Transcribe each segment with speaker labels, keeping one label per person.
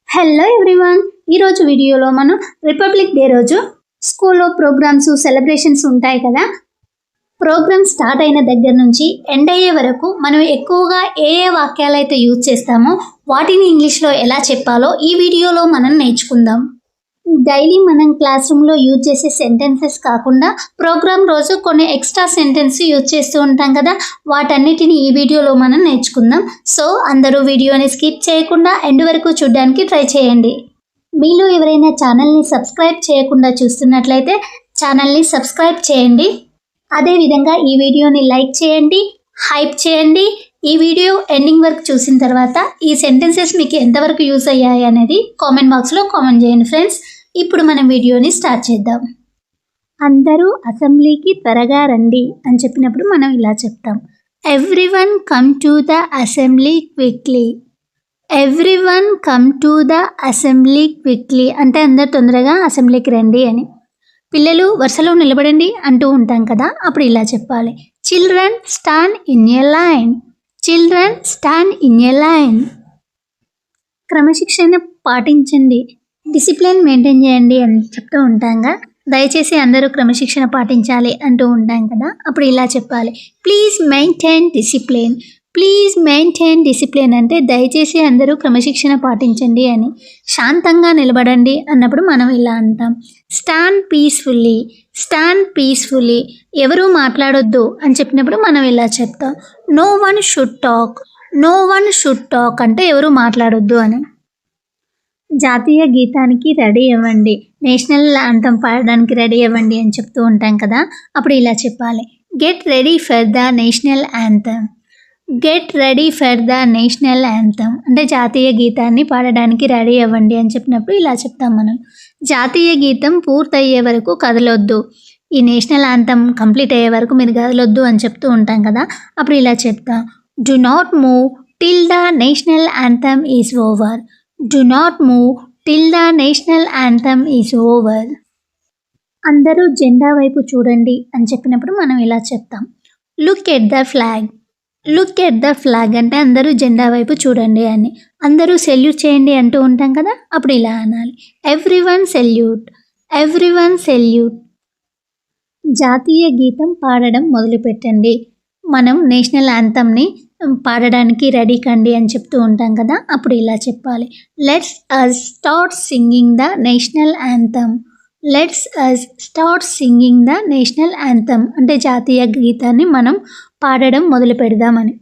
Speaker 1: Hello everyone, ఈరోజు వీడియోలో మనం రిపబ్లిక్ డే రోజు స్కూల్లో ప్రోగ్రామ్స్ సెలబ్రేషన్స్ ఉంటాయి కదా. ప్రోగ్రామ్ స్టార్ట్ అయిన దగ్గర నుంచి ఎండ్ అయ్యే వరకు మనం ఎక్కువగా ఏ వాక్యాలు అయితే యూజ్ చేస్తామో వాటిని ఇంగ్లీష్లో ఎలా చెప్పాలో ఈ వీడియోలో మనం నేర్చుకుందాం. డైలీ మనం క్లాస్ రూమ్లో యూజ్ చేసే సెంటెన్సెస్ కాకుండా ప్రోగ్రామ్ రోజు కొన్ని ఎక్స్ట్రా సెంటెన్స్ యూజ్ చేస్తూ ఉంటాం కదా, వాటన్నిటిని ఈ వీడియోలో మనం నేర్చుకుందాం. సో అందరూ వీడియోని స్కిప్ చేయకుండా ఎండ్ వరకు చూడడానికి ట్రై చేయండి. మీలో ఎవరైనా ఛానల్ని సబ్స్క్రైబ్ చేయకుండా చూస్తున్నట్లయితే ఛానల్ని సబ్స్క్రైబ్ చేయండి. అదేవిధంగా ఈ వీడియోని లైక్ చేయండి, హైప్ చేయండి. ఈ వీడియో ఎండింగ్ వరకు చూసిన తర్వాత ఈ సెంటెన్సెస్ మీకు ఎంతవరకు యూజ్ అయ్యాయి అనేది కామెంట్ బాక్స్లో కామెంట్ చేయండి ఫ్రెండ్స్. ఇప్పుడు మనం వీడియోని స్టార్ట్ చేద్దాం. అందరూ అసెంబ్లీకి త్వరగా రండి అని చెప్పినప్పుడు మనం ఇలా చెప్తాం, everyone come to the assembly quickly. Everyone come to the assembly quickly అంటే అందరు తొందరగా అసెంబ్లీకి రండి అని. పిల్లలు వరుసలో నిలబడండి అంటూ ఉంటాం కదా, అప్పుడు ఇలా చెప్పాలి, children stand in a line. Children stand in a line. క్రమశిక్షణ పాటించండి, డిసిప్లిన్ మెయింటైన్ చేయండి అని చెప్తూ ఉంటాంగా. దయచేసి అందరూ క్రమశిక్షణ పాటించాలి అంటూ ఉంటాం కదా, అప్పుడు ఇలా చెప్పాలి, please maintain discipline. Please maintain discipline అంటే దయచేసి అందరూ క్రమశిక్షణ పాటించండి అని. శాంతంగా నిలబడండి అన్నప్పుడు మనం ఇలా అంటాం, స్టాండ్ పీస్ఫుల్లీ. Stand peacefully. ఎవరూ మాట్లాడొద్దు అని చెప్పినప్పుడు మనం ఇలా చెప్తాం, no one should talk. No one should talk అంటే ఎవరు మాట్లాడొద్దు అని. జాతీయ గీతానికి రెడీ అవ్వండి, నేషనల్ యాంథమ్ పాడడానికి రెడీ అవ్వండి అని చెప్తూ ఉంటాం కదా, అప్పుడు ఇలా చెప్పాలి, get ready for the national anthem. Get ready for the national anthem అంటే జాతీయ గీతాన్ని పాడడానికి రెడీ అవ్వండి అని చెప్పినప్పుడు ఇలా చెప్తాం మనం. జాతీయ గీతం పూర్తయ్యే వరకు కదలొద్దు. ఈ నేషనల్ యాంథమ్ కంప్లీట్ అయ్యే వరకు మీరు కదలొద్దు అని చెప్తూ ఉంటాం కదా, అప్పుడు ఇలా చెప్తాం, do not move till the national anthem is over. Do not move till the national anthem is over. అందరూ జెండా వైపు చూడండి అని చెప్పినప్పుడు మనం ఇలా చెప్తాం, look at the flag. Look at the flag అంటే అందరూ జెండా వైపు చూడండి అని. అందరూ సెల్యూట్ చేయండి అంటూ ఉంటాం కదా, అప్పుడు ఇలా అనాలి, ఎవ్రీవన్ సెల్యూట్. Everyone salute. జాతీయ గీతం పాడడం మొదలుపెట్టండి. మనం నేషనల్ యాంథమ్ని పాడడానికి రెడీ కండి అని చెప్తూ ఉంటాం కదా, అప్పుడు ఇలా చెప్పాలి, let's us start singing the national anthem. Let's us start singing the national anthem అంటే జాతీయ గీతాన్ని మనం పాడడం మొదలు పెడదామని.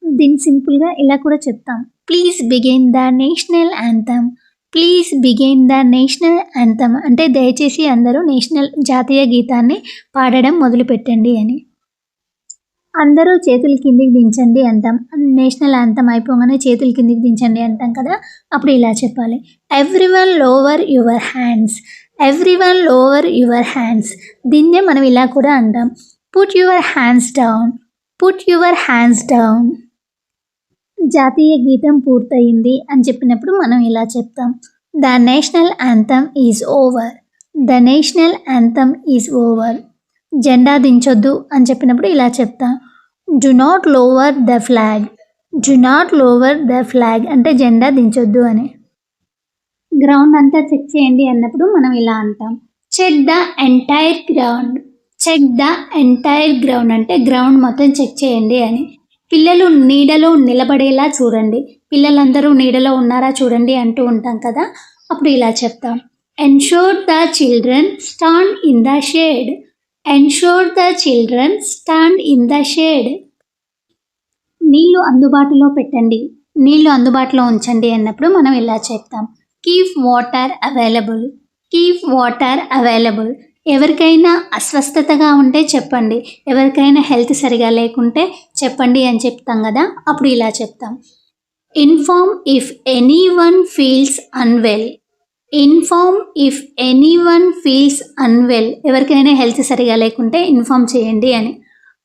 Speaker 1: దీన్ని సింపుల్గా ఇలా కూడా చెప్తాం, please begin the national anthem. Please begin the national anthem అంటే దయచేసి అందరూ జాతీయ గీతాన్ని పాడడం మొదలుపెట్టండి అని. అందరూ చేతులు కిందికి దించండి అంటాం. నేషనల్ యాంథమ్ అయిపోగానే చేతులు కిందికి దించండి అంటాం కదా, అప్పుడు ఇలా చెప్పాలి, everyone lower your hands. Everyone lower your hands. దీన్నే మనం ఇలా కూడా అంటాం, put your hands down. Put your hands down. జాతీయ గీతం పూర్తయింది అని చెప్పినప్పుడు మనం ఇలా చెప్తాం, the national anthem is over. The national anthem is over. జెండా దించొద్దు అని చెప్పినప్పుడు ఇలా చెప్తాం, do not lower the flag. Do not lower the flag అంటే జెండా దించొద్దు అని. గ్రౌండ్ అంతా చెక్ చేయండి అన్నప్పుడు మనం ఇలా అంటాం, check the entire ground. Check the entire ground అంటే గ్రౌండ్ మొత్తం చెక్ చేయండి అని. పిల్లలు నీడలో నిలబడేలా చూడండి. పిల్లలందరూ నీడలో ఉన్నారా చూడండి అంటూ ఉంటాం కదా, అప్పుడు ఇలా చెప్తాం, ensure the children stand in the shade. Ensure the children stand in the shade. నీళ్లు అందుబాటులో పెట్టండి, నీళ్లు అందుబాటులో ఉంచండి అన్నప్పుడు మనం ఇలా చెప్తాం, keep water available. Keep water available. ఎవరికైనా అస్వస్థతగా ఉంటే చెప్పండి, ఎవరికైనా హెల్త్ సరిగా లేకుంటే చెప్పండి అని చెప్తాం కదా, అప్పుడు ఇలా చెప్తాం, inform if any one feels unwell. Inform if any one feels unwell. ఎవరికైనా హెల్త్ సరిగా లేకుంటే ఇన్ఫార్మ్ చేయండి అని.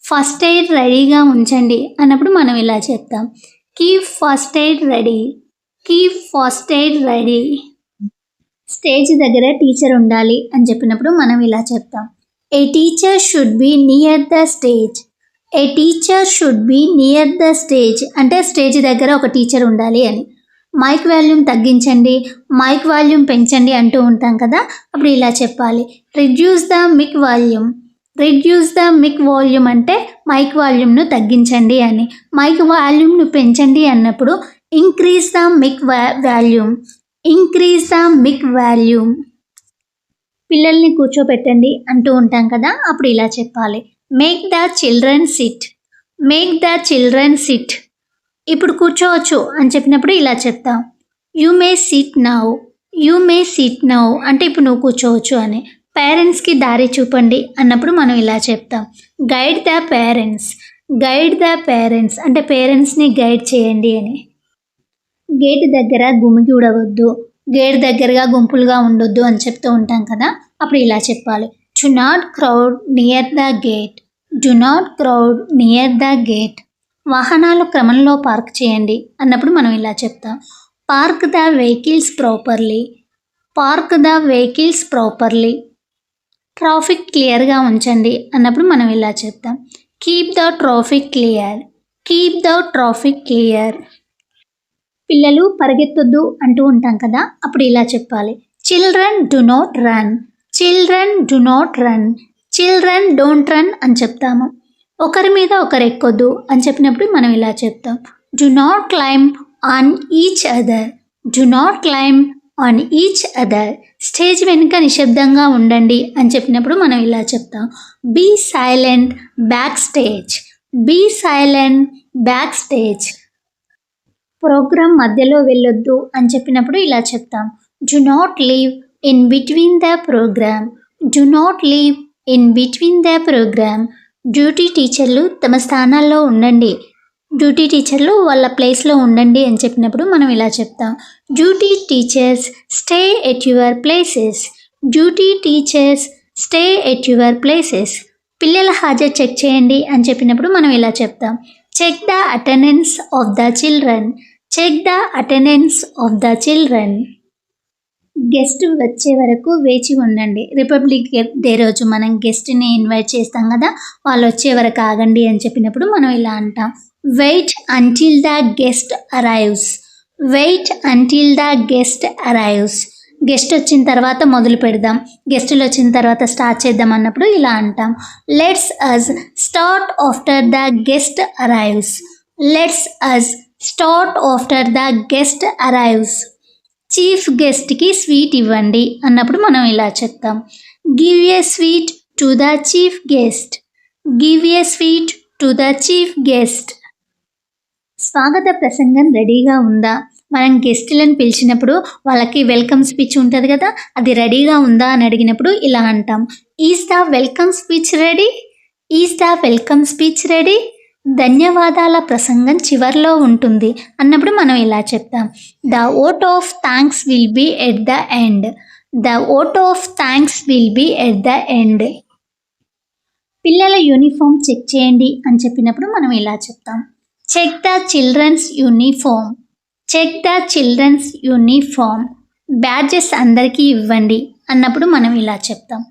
Speaker 1: ఫస్ట్ ఎయిడ్ రెడీగా ఉంచండి అన్నప్పుడు మనం ఇలా చెప్తాం, keep first aid ready. Keep first aid ready. Stage దగ్గర టీచర్ ఉండాలి అని చెప్పినప్పుడు మనం ఇలా చెప్తాం, a teacher should be near the stage. A teacher should be near the stage అంటే స్టేజ్ దగ్గర ఒక టీచర్ ఉండాలి అని. మైక్ వాల్యూమ్ తగ్గించండి, మైక్ వాల్యూమ్ పెంచండి అంటూ ఉంటాం కదా, అప్పుడు ఇలా చెప్పాలి. Reduce the mic volume. Reduce the mic volume అంటే మైక్ వాల్యూమ్ను తగ్గించండి అని. మైక్ వాల్యూమ్ను పెంచండి అన్నప్పుడు increase the mic volume. Increase the mic volume. పిల్లల్ని కూర్చోబెట్టండి అంటూ ఉంటాం కదా, అప్పుడు ఇలా చెప్పాలి. Make the children SIT. Make the children SIT. ఇప్పుడు కూర్చోవచ్చు అని చెప్పినప్పుడు ఇలా చెప్తాం. You may SIT now. You may SIT now అంటే ఇప్పుడు నువ్వు కూర్చోవచ్చు అని. పేరెంట్స్కి దారి చూపండి అన్నప్పుడు మనం ఇలా చెప్తాం. Guide the parents. Guide the parents అంటే పేరెంట్స్ని గైడ్ చేయండి అని. గేట్ దగ్గర గుమిగూడవద్దు, గేట్ దగ్గరగా గుంపులుగా ఉండొద్దు అని చెప్తూ ఉంటాం కదా, అప్పుడు ఇలా చెప్పాలి. Do not crowd near the gate. Do not crowd near the gate. వాహనాలు క్రమంలో పార్క్ చేయండి అన్నప్పుడు మనం ఇలా చెప్తాం. Park the vehicles properly. Park the vehicles properly. Traffic క్లియర్గా ఉంచండి అన్నప్పుడు మనం ఇలా చెప్తాం. Keep the traffic clear. Keep the traffic clear. పిల్లలు పరిగెత్తొద్దు అంటూ ఉంటాం కదా, అప్పుడు ఇలా చెప్పాలి. Children do not run. Children do not run. Children don't run అని చెప్తాము. ఒకరి మీద ఒకరు ఎక్కొద్దు అని చెప్పినప్పుడు మనం ఇలా చెప్తాం. Do not climb on each other. Do not climb on each other. Stage వెనుక నిశ్శబ్దంగా ఉండండి అని చెప్పినప్పుడు మనం ఇలా చెప్తాం. Be silent back stage. Be silent back stage. Programme మధ్యలో వెళ్ళొద్దు అని చెప్పినప్పుడు ఇలా చెప్తాం. Do not leave in between the programme. Do not leave in between the programme. Duty టీచర్లు తమ స్థానాల్లో ఉండండి. డ్యూటీ టీచర్లు వాళ్ళ ప్లేస్లో ఉండండి అని చెప్పినప్పుడు మనం ఇలా చెప్తాం. Duty teachers stay at your places. Duty teachers stay at your places. పిల్లల హాజరు చెక్ చేయండి అని చెప్పినప్పుడు మనం ఇలా చెప్తాం. Check the attendance of the children. Check the attendance of the children. Guest వచ్చే వరకు వేచి ఉండండి. రిపబ్లిక్ డే రోజు మనం గెస్ట్ని ఇన్వైట్ చేస్తాం కదా, వాళ్ళు వచ్చే వరకు ఆగండి అని చెప్పినప్పుడు మనం ఇలా అంటాం. Wait until the guest arrives. Wait until the guest arrives. Guest వచ్చిన తర్వాత మొదలు పెడదాం, గెస్టులు వచ్చిన తర్వాత స్టార్ట్ చేద్దాం అన్నప్పుడు ఇలా అంటాం. Let's us start after the guest arrives. Let's us start after the guest arrives. Chief గెస్ట్కి స్వీట్ ఇవ్వండి అన్నప్పుడు మనం ఇలా చెప్తాం. Give a sweet to the chief guest. Give a sweet to the chief guest. స్వాగత ప్రసంగం రెడీగా ఉందా? మనం గెస్టులను పిలిచినప్పుడు వాళ్ళకి వెల్కమ్ స్పీచ్ ఉంటుంది కదా, అది రెడీగా ఉందా అని అడిగినప్పుడు ఇలా అంటాం. Is the welcome speech ready? Is the welcome speech ready? ధన్యవాదాల ప్రసంగం చివరిలో ఉంటుంది అన్నప్పుడు మనం ఇలా చెప్తాం. The vote of thanks will be at the end. The vote of thanks will be at the end. పిల్లల యూనిఫామ్ చెక్ చేయండి అని చెప్పినప్పుడు మనం ఇలా చెప్తాం. Check the children's uniform. Check the children's uniform. Badges అందరికీ ఇవ్వండి అన్నప్పుడు మనం ఇలా చెప్తాం.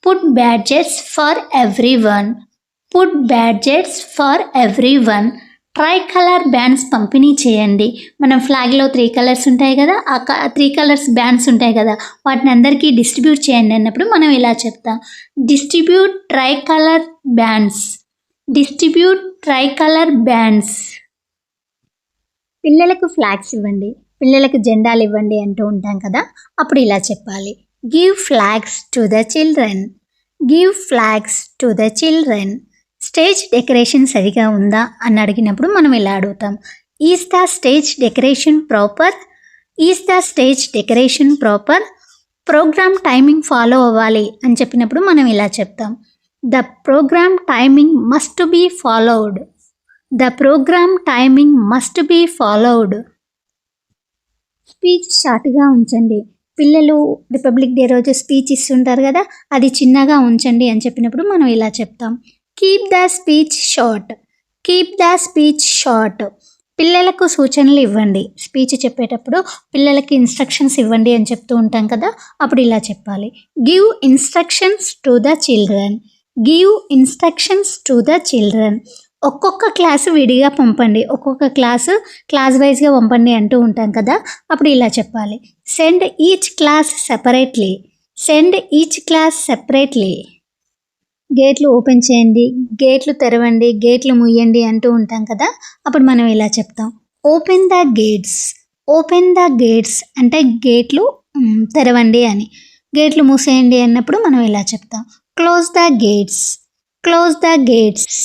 Speaker 1: Put badges for every one. Put badges for every one. Try colour bands పంపిణీ చేయండి. మనం ఫ్లాగ్లో 3 కలర్స్ ఉంటాయి కదా, ఆ 3 కలర్స్ బ్యాండ్స్ ఉంటాయి కదా, వాటిని అందరికీ డిస్ట్రిబ్యూట్ చేయండి అన్నప్పుడు మనం ఇలా చెప్తాం. Distribute try colour bands. Distribute try colour bands. పిల్లలకు ఫ్లాగ్స్ ఇవ్వండి, పిల్లలకు జెండాలు ఇవ్వండి అంటూ ఉంటాం కదా, అప్పుడు ఇలా చెప్పాలి. Give flags to the children. Give flags to the children. Stage decoration సరిగా ఉందా అని అడిగినప్పుడు మనం ఇలా అడుగుతాం. Is the stage decoration proper? Is the stage decoration proper? Programme timing follow అవ్వాలి అని చెప్పినప్పుడు మనం ఇలా చెప్తాం. The programme timing must be followed. The programme timing must be followed. Speech షార్ట్గా ఉంచండి. పిల్లలు రిపబ్లిక్ డే రోజు స్పీచ్ ఇస్తుంటారు కదా, అది చిన్నగా ఉంచండి అని చెప్పినప్పుడు మనం ఇలా చెప్తాం. Keep the speech short. Keep the speech short. పిల్లలకు సూచనలు ఇవ్వండి. స్పీచ్ చెప్పేటప్పుడు పిల్లలకి ఇన్స్ట్రక్షన్స్ ఇవ్వండి అని చెప్తూ ఉంటాం కదా, అప్పుడు ఇలా చెప్పాలి. Give instructions to the children. Give instructions to the children. ఒక్కొక్క క్లాసు విడిగా పంపండి, ఒక్కొక్క క్లాస్ వైజ్గా పంపండి అంటూ ఉంటాం కదా, అప్పుడు ఇలా చెప్పాలి. Send each class separately. Send each class separately. గేట్లు ఓపెన్ చేయండి, గేట్లు తెరవండి, గేట్లు ముయ్యండి అంటూ ఉంటాం కదా, అప్పుడు మనం ఇలా చెప్తాం. Open the gates. Open the gates అంటే గేట్లు తెరవండి అని. గేట్లు మూసేయండి అన్నప్పుడు మనం ఇలా చెప్తాం. Close the gates. Close the gates.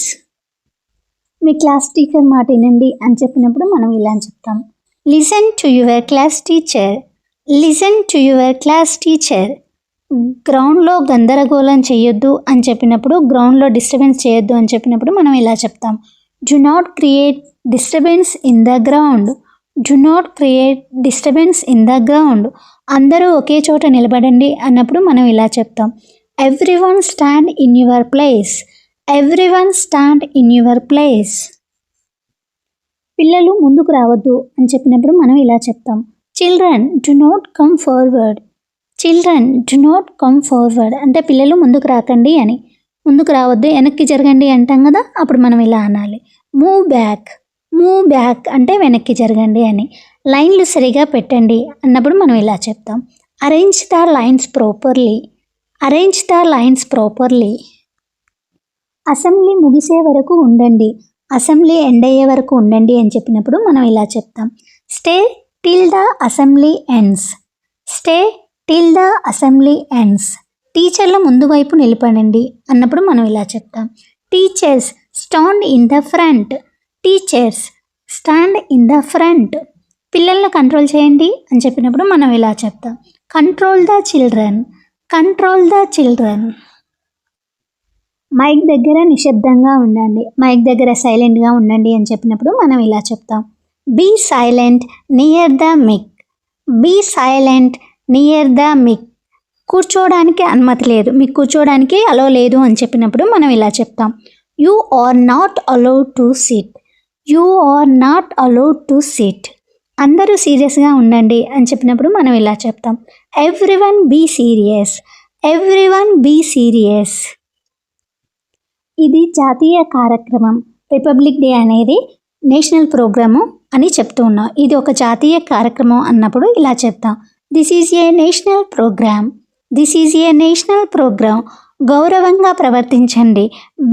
Speaker 1: Me class teacher మాట వినండి అని చెప్పినప్పుడు మనం ఇలా చెప్తాం. Listen to your class teacher. Listen to your class teacher. గ్రౌండ్లో గందరగోళం చేయొద్దు అని చెప్పినప్పుడు, గ్రౌండ్లో డిస్టర్బెన్స్ చేయొద్దు అని చెప్పినప్పుడు మనం ఇలా చెప్తాం. Do not create disturbance in the ground. Do not create disturbance in the ground. అందరూ ఒకే చోట నిలబడండి అన్నప్పుడు మనం ఇలా చెప్తాం. Everyone stand in your place. Everyone stand in your place. పిల్లలు ముందుకు రావద్దు అని చెప్పినప్పుడు మనం ఇలా చెప్తాం. Children do not come forward. Children do not come forward అంటే పిల్లలు ముందుకు రాకండి అని. ముందుకు రావద్దు, వెనక్కి జరగండి అంటాం కదా, అప్పుడు మనం ఇలా అనాలి. Move back. మూవ్ బ్యాక్ అంటే వెనక్కి జరగండి అని. లైన్లు సరిగా పెట్టండి అన్నప్పుడు మనం ఇలా చెప్తాం. Arrange the lines properly. Arrange the lines properly. Assembly ముగిసే వరకు ఉండండి, అసెంబ్లీ ఎండ్ అయ్యే వరకు ఉండండి అని చెప్పినప్పుడు మనం ఇలా చెప్తాం. Stay till the assembly ends. Stay till the assembly ends. టీచర్ల ముందు వైపు నిలబడండి అన్నప్పుడు మనం ఇలా చెప్తాం. Teachers stand in the front. Teachers stand in the front. పిల్లలను కంట్రోల్ చేయండి అని చెప్పినప్పుడు మనం ఇలా చెప్తాం. Control the children. Control the children. Mic దగ్గర నిశ్శబ్దంగా ఉండండి, మైక్ దగ్గర సైలెంట్గా ఉండండి అని చెప్పినప్పుడు మనం ఇలా చెప్తాం. బీ సైలెంట్ నియర్ ద మిక్. బీ సైలెంట్ నియర్ ద మిక్. కూర్చోవడానికి అనుమతి లేదు, మీకు కూర్చోవడానికి అలో లేదు అని చెప్పినప్పుడు మనం ఇలా చెప్తాం. You are not allowed to sit. You are not allowed to sit. అందరూ సీరియస్గా ఉండండి అని చెప్పినప్పుడు మనం ఇలా చెప్తాం. Everyone be serious. Everyone be serious. ఇది జాతీయ కార్యక్రమం. రిపబ్లిక్ డే అనేది నేషనల్ ప్రోగ్రాము అని చెప్తూ ఉన్నాం. ఇది ఒక జాతీయ కార్యక్రమం అన్నప్పుడు ఇలా చెప్తాం. This is a national programme. This is a national programme. గౌరవంగా ప్రవర్తించండి.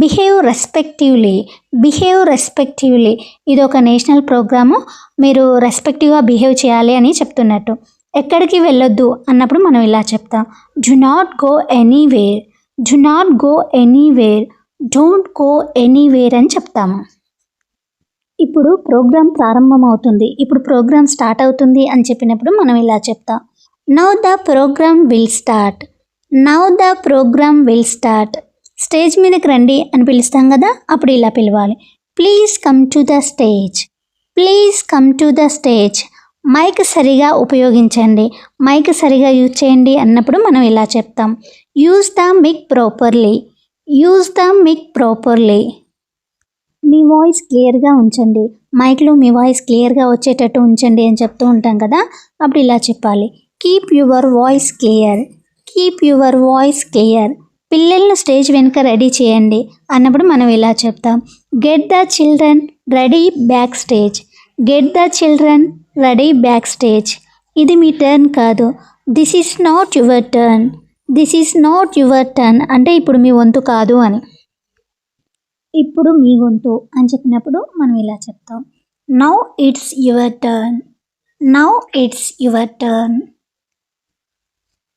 Speaker 1: Behave respectively. Behave respectively. ఇది ఒక నేషనల్ ప్రోగ్రాము, మీరు రెస్పెక్టివ్గా బిహేవ్ చేయాలి అని చెప్తున్నట్టు. ఎక్కడికి వెళ్ళొద్దు అన్నప్పుడు మనం ఇలా చెప్తాం. Do not go anywhere. Do not go anywhere. Don't go anywhere అని చెప్తాము. ఇప్పుడు ప్రోగ్రామ్ ప్రారంభమవుతుంది, ఇప్పుడు ప్రోగ్రామ్ స్టార్ట్ అవుతుంది అని చెప్పినప్పుడు మనం ఇలా చెప్తాం. Now the programme will start. Now the programme will start. Stage మీదకి రండి అని పిలుస్తాం కదా, అప్పుడు ఇలా పిలవాలి. Please come to the stage. Please come to the stage. Mic సరిగా ఉపయోగించండి, మైక్ సరిగా యూజ్ చేయండి అన్నప్పుడు మనం ఇలా చెప్తాం. యూజ్ ద మిక్ ప్రాపర్లీ. యూజ్ ద మిక్ ప్రాపర్లీ. మీ వాయిస్ క్లియర్గా ఉంచండి, మైక్లో మీ వాయిస్ క్లియర్గా వచ్చేటట్టు ఉంచండి అని చెప్తూ ఉంటాం కదా, అప్పుడు ఇలా చెప్పాలి. Keep your voice clear. Keep your voice clear. పిల్లలను స్టేజ్ వెనుక రెడీ చేయండి అన్నప్పుడు మనం ఇలా చెప్తాం. Get the children ready back stage. Get the children ready back stage. ఇది మీ టర్న్ కాదు. This is not your turn. This is not your turn అంటే ఇప్పుడు మీ వంతు కాదు అని. ఇప్పుడు మీ వంతు అని చెప్పినప్పుడు మనం ఇలా చెప్తాం. Now it's your turn. Now it's your turn.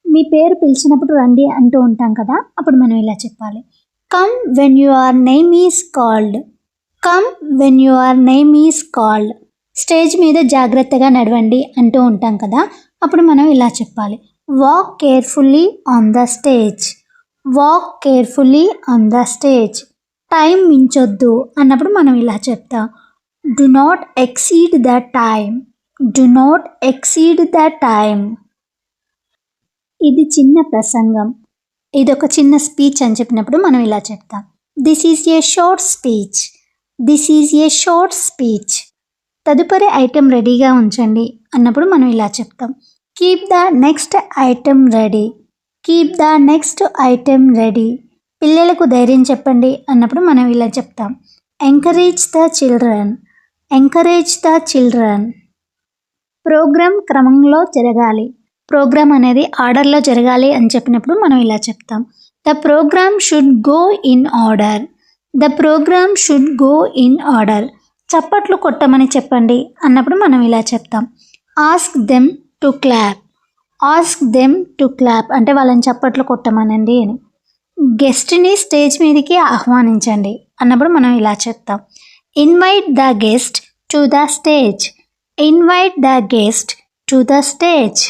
Speaker 1: మీ పేరు పిలిచినప్పుడు రండి అంటూ ఉంటాం కదా, అప్పుడు మనం ఇలా చెప్పాలి. Come when your name is called. Come when your name is called. Stage మీద జాగ్రత్తగా నడవండి అంటూ ఉంటాం కదా, అప్పుడు మనం ఇలా చెప్పాలి. Walk carefully on the stage. Walk carefully on the stage. Time మించొద్దు అన్నప్పుడు మనం ఇలా చెప్తాం. Do not exceed the time. Do not exceed the time. ఇది చిన్న ప్రసంగం, ఇది ఒక చిన్న స్పీచ్ అని చెప్పినప్పుడు మనం ఇలా చెప్తాం. This is a short speech. This is a short speech. తదుపరి ఐటెం రెడీగా ఉంచండి అన్నప్పుడు మనం ఇలా చెప్తాం. Keep the next item ready. Keep the next item ready. పిల్లలకు ధైర్యం చెప్పండి అన్నప్పుడు మనం ఇలా చెప్తాం. Encourage the children, encourage the children. Programme క్రమంలో జరగాలి, ప్రోగ్రామ్ అనేది ఆర్డర్లో జరగాలి అని చెప్పినప్పుడు మనం ఇలా చెప్తాం. The programme should go in order, the programme should go in order. చప్పట్లు కొట్టమని చెప్పండి అన్నప్పుడు మనం ఇలా చెప్తాం. Ask them to clap, ask them to clap అంటే వాళ్ళని చప్పట్లు కొట్టమనండి అని. గెస్ట్ని స్టేజ్ మీదకి ఆహ్వానించండి అన్నప్పుడు మనం ఇలా చెప్తాం. Invite the guest to the stage, invite the guest to the stage.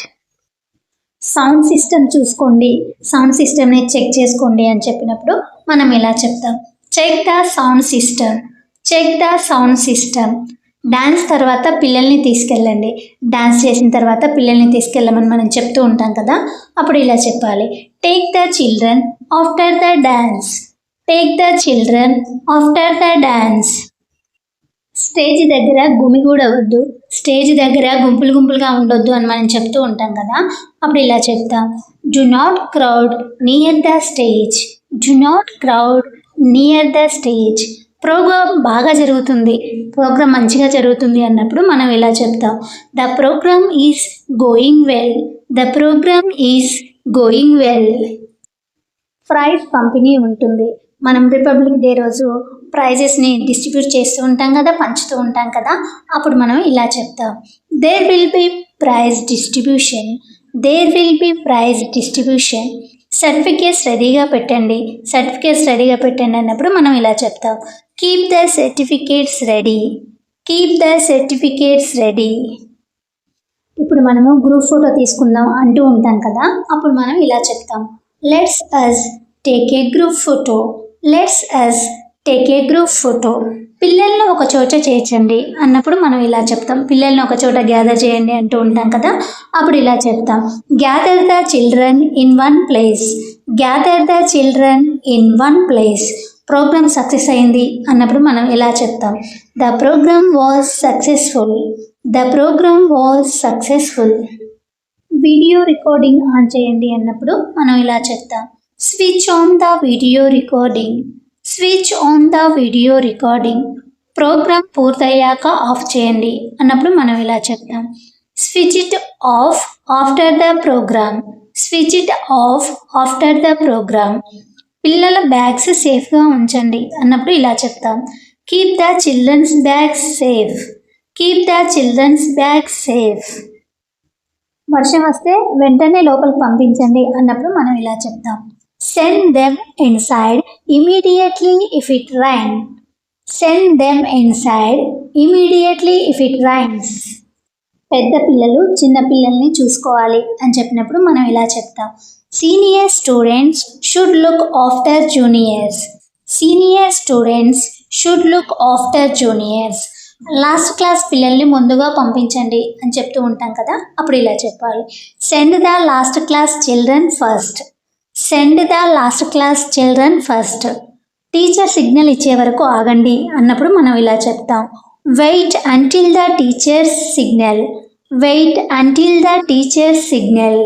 Speaker 1: Sound system చూసుకోండి, సౌండ్ సిస్టమ్ని చెక్ చేసుకోండి అని చెప్పినప్పుడు మనం ఇలా చెప్తాం. Check the sound system, check the sound system. Dance తర్వాత పిల్లల్ని తీసుకెళ్ళండి, డాన్స్ చేసిన తర్వాత పిల్లల్ని తీసుకెళ్ళమని మనం చెప్తూ ఉంటాం కదా, అప్పుడు ఇలా చెప్పాలి. Take the children after the dance, take the children after the dance. Stage దగ్గర గుమిగూడవద్దు, స్టేజ్ దగ్గర గుంపులు గుంపులుగా ఉండొద్దు అని మనం చెప్తూ ఉంటాం కదా, అప్పుడు ఇలా చెప్తాం. Do not crowd near the stage, do not crowd near the stage. Programme బాగా జరుగుతుంది, ప్రోగ్రామ్ మంచిగా జరుగుతుంది అన్నప్పుడు మనం ఇలా చెప్తాం. The programme is going well, the programme is going well. Prize పంపిణీ ఉంటుంది, మనం రిపబ్లిక్ డే రోజు ప్రైజెస్ని డిస్ట్రిబ్యూట్ చేస్తూ ఉంటాం కదా, పంచుతూ ఉంటాం కదా, అప్పుడు మనం ఇలా చెప్తాం. There will be prize distribution, there will be prize distribution. Certificates రెడీగా పెట్టండి, సర్టిఫికేట్స్ రెడీగా పెట్టండి అన్నప్పుడు మనం ఇలా చెప్తాం. Keep the certificates ready, keep the certificates ready. ఇప్పుడు మనము గ్రూప్ ఫోటో తీసుకుందాం అంటూ ఉంటాం కదా, అప్పుడు మనం ఇలా చెప్తాం. Let's us take a group photo, let's us take a group photo. పిల్లల్ని ఒక చోట చేర్చండి అన్నప్పుడు మనం ఇలా చెప్తాం. పిల్లల్ని ఒక చోట గ్యాదర్ చేయండి అంటూ ఉంటాం కదా, అప్పుడు ఇలా చెప్తాం. Gather the children in one place, gather the children in one place. Programme success అయింది అన్నప్పుడు మనం ఇలా చెప్తాం. The programme was successful, the programme was successful. Video recording on చేయండి అన్నప్పుడు మనం ఇలా చెప్తాం. Switch on the video recording, switch on the video recording. Programme పూర్తయ్యాక ఆఫ్ చేయండి అన్నప్పుడు మనం ఇలా చెప్తాం. Switch it off after the programme, switch it off after the programme. పిల్లల బ్యాగ్స్ సేఫ్గా ఉంచండి అన్నప్పుడు ఇలా చెప్తాం. Keep the children's bags safe, keep the children's bags safe. వర్షం వస్తే వెంటనే లోపలికి పంపించండి అన్నప్పుడు మనం ఇలా చెప్తాం. Send them inside immediately if it rain, send them inside immediately if it rains. పెద్ద పిల్లలు చిన్న పిల్లల్ని చూసుకోవాలి అని చెప్పినప్పుడు మనం ఇలా చెప్తాం. Senior students should look after juniors, senior students should look after juniors. Last class పిల్లల్ని ముందుగా పంపించండి అని చెప్తూ ఉంటాం కదా, అప్పుడు ఇలా చెప్పాలి. Send the last class children first, send the last class children first. Teacher signal ఇచ్చే వరకు ఆగండి అన్నప్పుడు మనం ఇలా చెప్తాం. Wait until the teacher's signal, wait until the teacher's signal.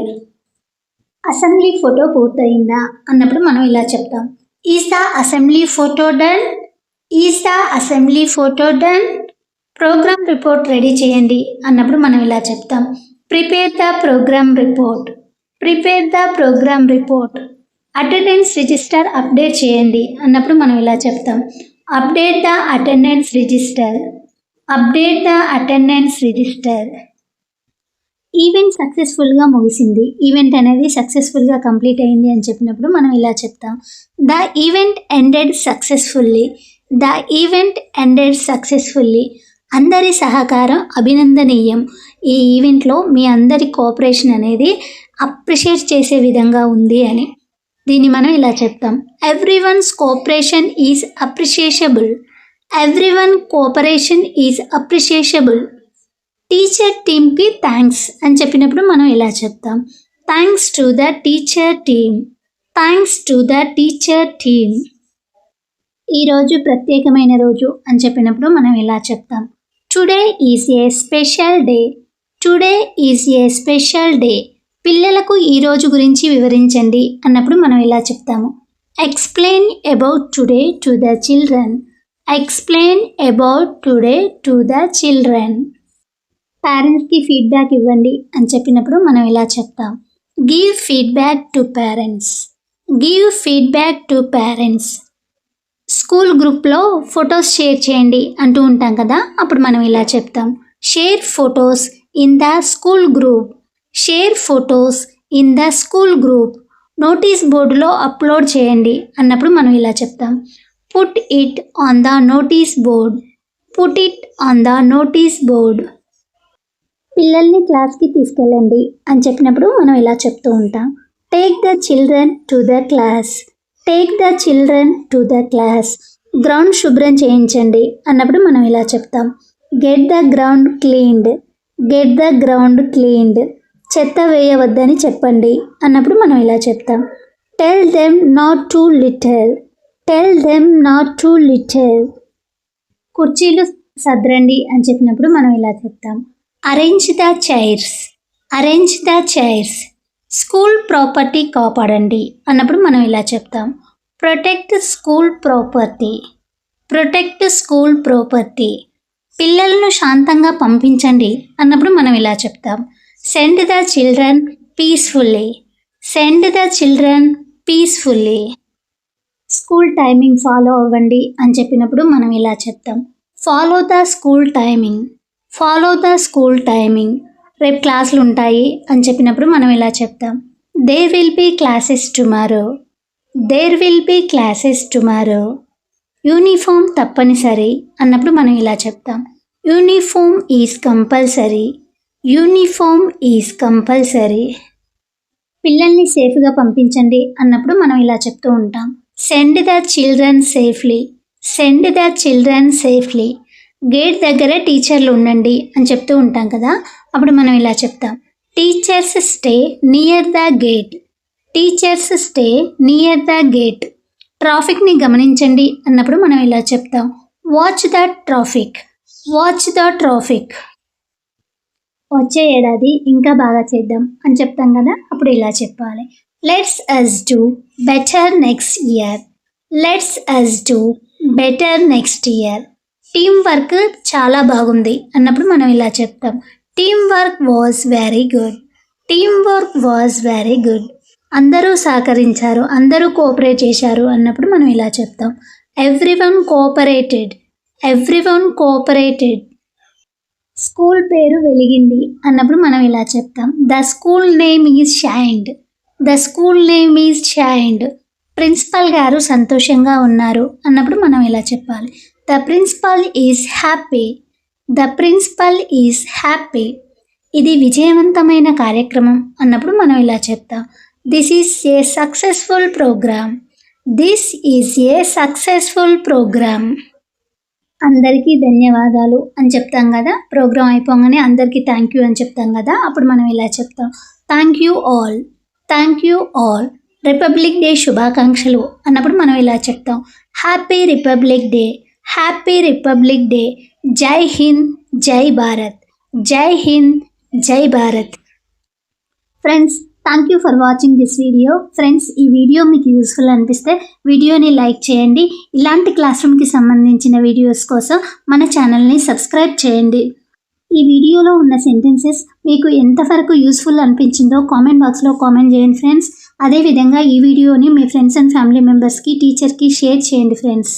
Speaker 1: Assembly photo పూర్తయిందా అన్నప్పుడు మనం ఇలా చెప్తాం. Is the assembly photo done, is the assembly photo done. Programme report ready చేయండి అన్నప్పుడు మనం ఇలా చెప్తాం. Prepare the programme report, prepare the programme report. Attendance register update చేయండి అన్నప్పుడు మనం ఇలా చెప్తాం. Update the attendance register, update the attendance register. Event సక్సెస్ఫుల్గా ముగిసింది, ఈవెంట్ అనేది సక్సెస్ఫుల్గా కంప్లీట్ అయింది అని చెప్పినప్పుడు మనం ఇలా చెప్తాం. The event ended successfully, the event ended successfully. అందరి సహకారం అభినందనీయం, ఈ ఈవెంట్లో మీ అందరి కోఆపరేషన్ అనేది అప్రిషియేట్ చేసే విధంగా ఉంది అని. దీన్ని మనం ఇలా చెప్తాం. Everyone's cooperation is appreciatable, everyone cooperation is appreciatable. Teacher టీమ్కి థ్యాంక్స్ అని చెప్పినప్పుడు మనం ఇలా చెప్తాం. Thanks to the teacher team, thanks to the teacher team. ఈరోజు ప్రత్యేకమైన రోజు అని చెప్పినప్పుడు మనం ఇలా చెప్తాం. Today is a special day, today is a special day. పిల్లలకు ఈరోజు గురించి వివరించండి అన్నప్పుడు మనం ఇలా చెప్తాము. Explain about today to the children, explain about today to the children. పేరెంట్స్కి ఫీడ్బ్యాక్ ఇవ్వండి అని చెప్పినప్పుడు మనం ఇలా చెప్తాం, give feedback to parents. Give feedback to parents. School గ్రూప్లో ఫొటోస్ షేర్ చేయండి అంటూ ఉంటాం కదా, అప్పుడు మనం ఇలా చెప్తాం, share photos in the school group. Share photos in the school group. Notice బోర్డులో అప్లోడ్ చేయండి అన్నప్పుడు మనం ఇలా చెప్తాం, put it on the notice board. Put it on the notice board. పిల్లల్ని క్లాస్కి తీసుకెళ్ళండి అని చెప్పినప్పుడు మనం ఇలా చెప్తూ ఉంటాం, take the children to the class. Take the children to the class. Ground శుభ్రం చేయించండి అన్నప్పుడు మనం ఇలా చెప్తాం, get the ground cleaned. Get the ground cleaned. చెత్త వేయవద్దని చెప్పండి అన్నప్పుడు మనం ఇలా చెప్తాం, tell them not to litter. Tell them not to litter. కుర్చీలు సర్దండి అని చెప్పినప్పుడు మనం ఇలా చెప్తాం, arrange the chairs. Arrange the chairs. School property కాపాడండి అన్నప్పుడు మనం ఇలా చెప్తాం, protect school property. Protect school property. పిల్లలను శాంతంగా పంపించండి అన్నప్పుడు మనం ఇలా చెప్తాం, send the children peacefully. Send the children peacefully. School timing follow అవ్వండి అని చెప్పినప్పుడు మనం ఇలా చెప్తాం, follow the school timing. Follow the school timing. రేపు క్లాసులు ఉంటాయి అని చెప్పినప్పుడు మనం ఇలా చెప్తాం, there will be classes tomorrow. There will be classes tomorrow. Uniform తప్పనిసరి అన్నప్పుడు మనం ఇలా చెప్తాం, uniform is compulsory. Uniform is compulsory. పిల్లల్ని సేఫ్గా పంపించండి అన్నప్పుడు మనం ఇలా చెప్తూ ఉంటాం, send the children safely. Send the children safely. Gate దగ్గర టీచర్లు ఉండండి అని చెప్తూ ఉంటాం కదా, అప్పుడు మనం ఇలా చెప్తాం, teachers stay near the gate. Teachers stay near the gate. ట్రాఫిక్ని గమనించండి అన్నప్పుడు మనం ఇలా చెప్తాం, watch the traffic. Watch the traffic. వచ్చే ఏడాది ఇంకా బాగా చేద్దాం అని చెప్తాం కదా, అప్పుడు ఇలా చెప్పాలి, let's us do better next year. Let's us do better next year. Team work చాలా బాగుంది అన్నప్పుడు మనం ఇలా చెప్తాం, team work was very good. Team work was very good. అందరూ సహకరించారు, అందరూ కోఆపరేట్ చేశారు అన్నప్పుడు మనం ఇలా చెప్తాం, everyone cooperated. Everyone cooperated. School పేరు వెలిగింది అన్నప్పుడు మనం ఇలా చెప్తాం, the school name is shined. The school name is shined. Principal గారు సంతోషంగా ఉన్నారు అన్నప్పుడు మనం ఇలా చెప్పాలి, the principal is happy. The principal is happy. ఇది విజయవంతమైన కార్యక్రమం అన్నప్పుడు మనం ఇలా చెప్తాం, this is a successful programme. This is a successful programme. అందరికీ ధన్యవాదాలు అని చెప్తాం కదా, ప్రోగ్రామ్ అయిపోగానే అందరికీ థ్యాంక్ యూ అని చెప్తాం కదా, అప్పుడు మనం ఇలా చెప్తాం, thank you all. Thank you all. Republic day శుభాకాంక్షలు అన్నప్పుడు మనం ఇలా చెప్తాం, happy republic day. Happy republic day. జై హింద్, జై భారత్. జై హింద్, జై Bharat. Friends, thank you for watching this video. Friends, ఈ వీడియో మీకు యూస్ఫుల్ అనిపిస్తే వీడియోని లైక్ చేయండి. ఇలాంటి క్లాస్ రూమ్కి సంబంధించిన వీడియోస్ కోసం మన ఛానల్ని సబ్స్క్రైబ్ చేయండి. ఈ వీడియోలో ఉన్న సెంటెన్సెస్ మీకు ఎంతవరకు యూస్ఫుల్ అనిపించిందో కామెంట్ బాక్స్లో కామెంట్ చేయండి ఫ్రెండ్స్. అదేవిధంగా ఈ వీడియోని మీ ఫ్రెండ్స్ అండ్ ఫ్యామిలీ మెంబర్స్కి, టీచర్కి షేర్ చేయండి ఫ్రెండ్స్.